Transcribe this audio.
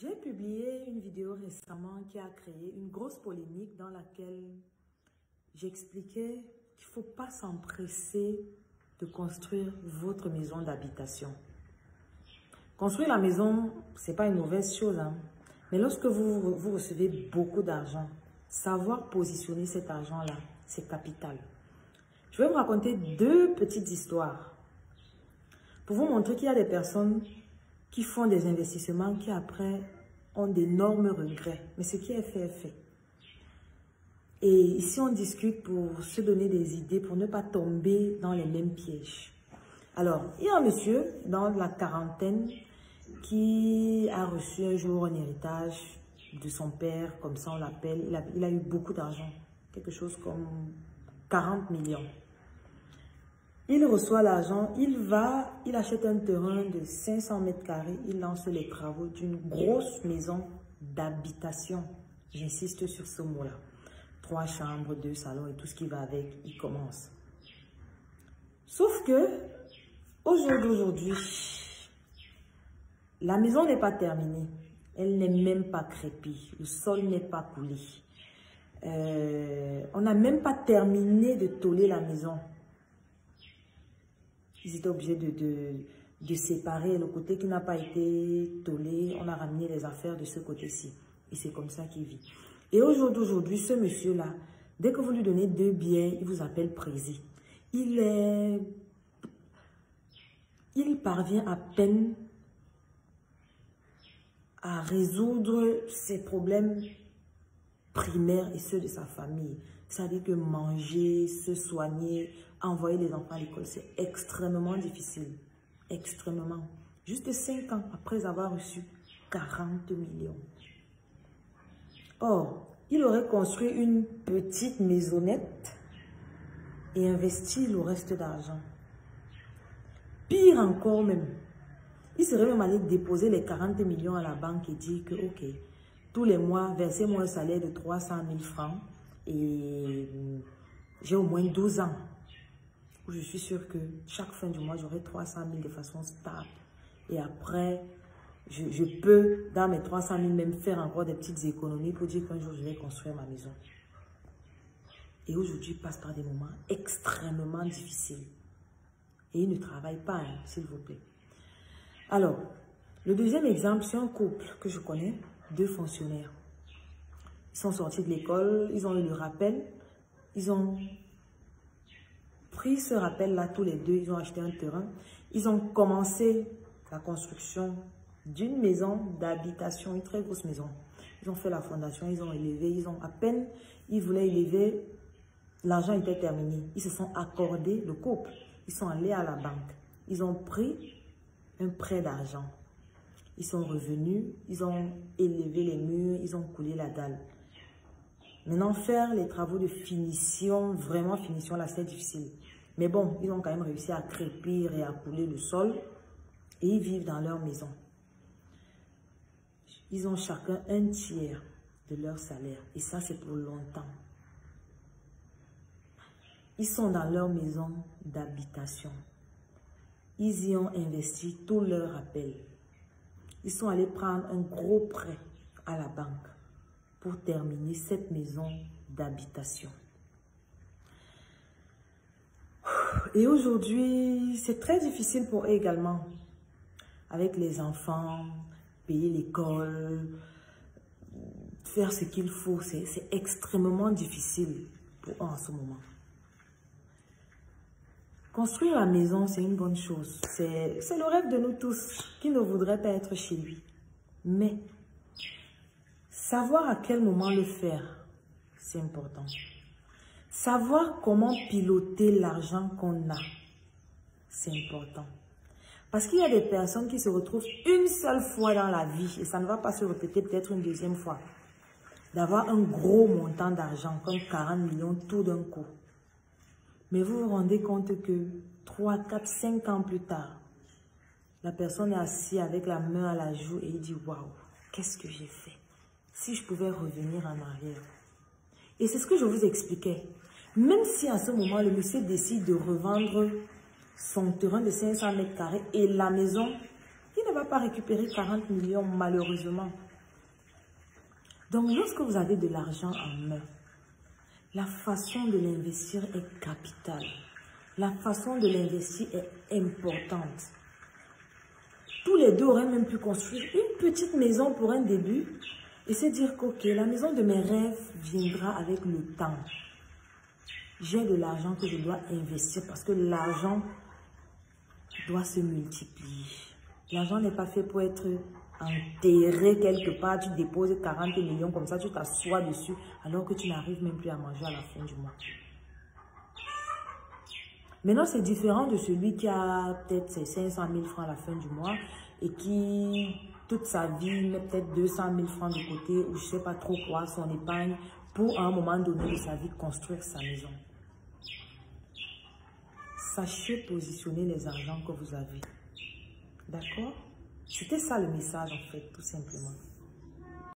J'ai publié une vidéo récemment qui a créé une grosse polémique dans laquelle j'expliquais qu'il ne faut pas s'empresser de construire votre maison d'habitation. Construire la maison, ce n'est pas une mauvaise chose, hein? Mais lorsque vous recevez beaucoup d'argent, savoir positionner cet argent-là, c'est capital. Je vais vous raconter deux petites histoires pour vous montrer qu'il y a des personnes qui font des investissements qui après ont d'énormes regrets. Mais ce qui est fait est fait. Et ici, on discute pour se donner des idées, pour ne pas tomber dans les mêmes pièges. Alors, il y a un monsieur dans la quarantaine qui a reçu un jour un héritage de son père, comme ça on l'appelle. Il a eu beaucoup d'argent, quelque chose comme 40 millions. Il reçoit l'argent, il achète un terrain de 500 mètres carrés, il lance les travaux d'une grosse maison d'habitation. J'insiste sur ce mot-là. 3 chambres, 2 salons et tout ce qui va avec, il commence. Sauf que, au jour d'aujourd'hui, la maison n'est pas terminée. Elle n'est même pas crépie. Le sol n'est pas coulé. On n'a même pas terminé de tôler la maison. Ils étaient obligés de séparer le côté qui n'a pas été tôlé. On a ramené les affaires de ce côté-ci. Et c'est comme ça qu'il vit. Et au jour d'aujourd'hui, ce monsieur-là, dès que vous lui donnez 2 billets, il vous appelle prési. Il parvient à peine à résoudre ses problèmes primaires et ceux de sa famille. C'est-à-dire que manger, se soigner, envoyer les enfants à l'école, c'est extrêmement difficile. Extrêmement. Juste 5 ans après avoir reçu 40 millions. Or, il aurait construit une petite maisonnette et investi le reste d'argent. Pire encore même, il serait même allé déposer les 40 millions à la banque et dire que, ok, tous les mois, versez-moi un salaire de 300 000 francs et j'ai au moins 12 ans où je suis sûre que chaque fin du mois, j'aurai 300 000 de façon stable. Et après, je peux, dans mes 300 000, même faire encore des petites économies pour dire qu'un jour, je vais construire ma maison. Et aujourd'hui, il passe par des moments extrêmement difficiles. Et il ne travaille pas, hein, s'il vous plaît. Alors, le deuxième exemple, c'est un couple que je connais, 2 fonctionnaires. Ils sont sortis de l'école, ils ont eu le rappel, ils ont pris ce rappel-là tous les deux, ils ont acheté un terrain, ils ont commencé la construction d'une maison d'habitation, une très grosse maison. Ils ont fait la fondation, ils ont élevé, ils voulaient élever, l'argent était terminé. Ils se sont accordés, le couple, ils sont allés à la banque, ils ont pris un prêt d'argent. Ils sont revenus, ils ont élevé les murs, ils ont coulé la dalle. Maintenant, faire les travaux de finition, vraiment finition, là, c'est difficile. Mais bon, ils ont quand même réussi à crépir et à couler le sol. Et ils vivent dans leur maison. Ils ont chacun 1/3 de leur salaire. Et ça, c'est pour longtemps. Ils sont dans leur maison d'habitation. Ils y ont investi tout leur rappel. Ils sont allés prendre un gros prêt à la banque pour terminer cette maison d'habitation. Et aujourd'hui, c'est très difficile pour eux également. Avec les enfants, payer l'école, faire ce qu'il faut, c'est extrêmement difficile pour eux en ce moment. Construire la maison, c'est une bonne chose. C'est le rêve de nous tous qui ne voudraient pas être chez lui. Mais savoir à quel moment le faire, c'est important. Savoir comment piloter l'argent qu'on a, c'est important. Parce qu'il y a des personnes qui se retrouvent une seule fois dans la vie, et ça ne va pas se répéter peut-être une deuxième fois, d'avoir un gros montant d'argent, comme 40 millions tout d'un coup. Mais vous vous rendez compte que 3, 4, 5 ans plus tard, la personne est assise avec la main à la joue et il dit « Waouh, qu'est-ce que j'ai fait? Si je pouvais revenir en arrière. » Et c'est ce que je vous expliquais. Même si à ce moment, le monsieur décide de revendre son terrain de 500 mètres carrés et la maison, il ne va pas récupérer 40 millions malheureusement. Donc, lorsque vous avez de l'argent en main, la façon de l'investir est capitale. La façon de l'investir est importante. Tous les deux auraient même pu construire une petite maison pour un début et se dire que ok, la maison de mes rêves viendra avec le temps. J'ai de l'argent que je dois investir parce que l'argent doit se multiplier. L'argent n'est pas fait pour être enterré quelque part. Tu déposes 40 millions comme ça, tu t'assois dessus alors que tu n'arrives même plus à manger à la fin du mois. Maintenant, c'est différent de celui qui a peut-être ses 500 000 francs à la fin du mois et qui, toute sa vie, met peut-être 200 000 francs de côté ou je ne sais pas trop quoi, son épargne, pour à un moment donné de sa vie construire sa maison. Sachez positionner les argents que vous avez. D'accord? C'était ça le message en fait, tout simplement.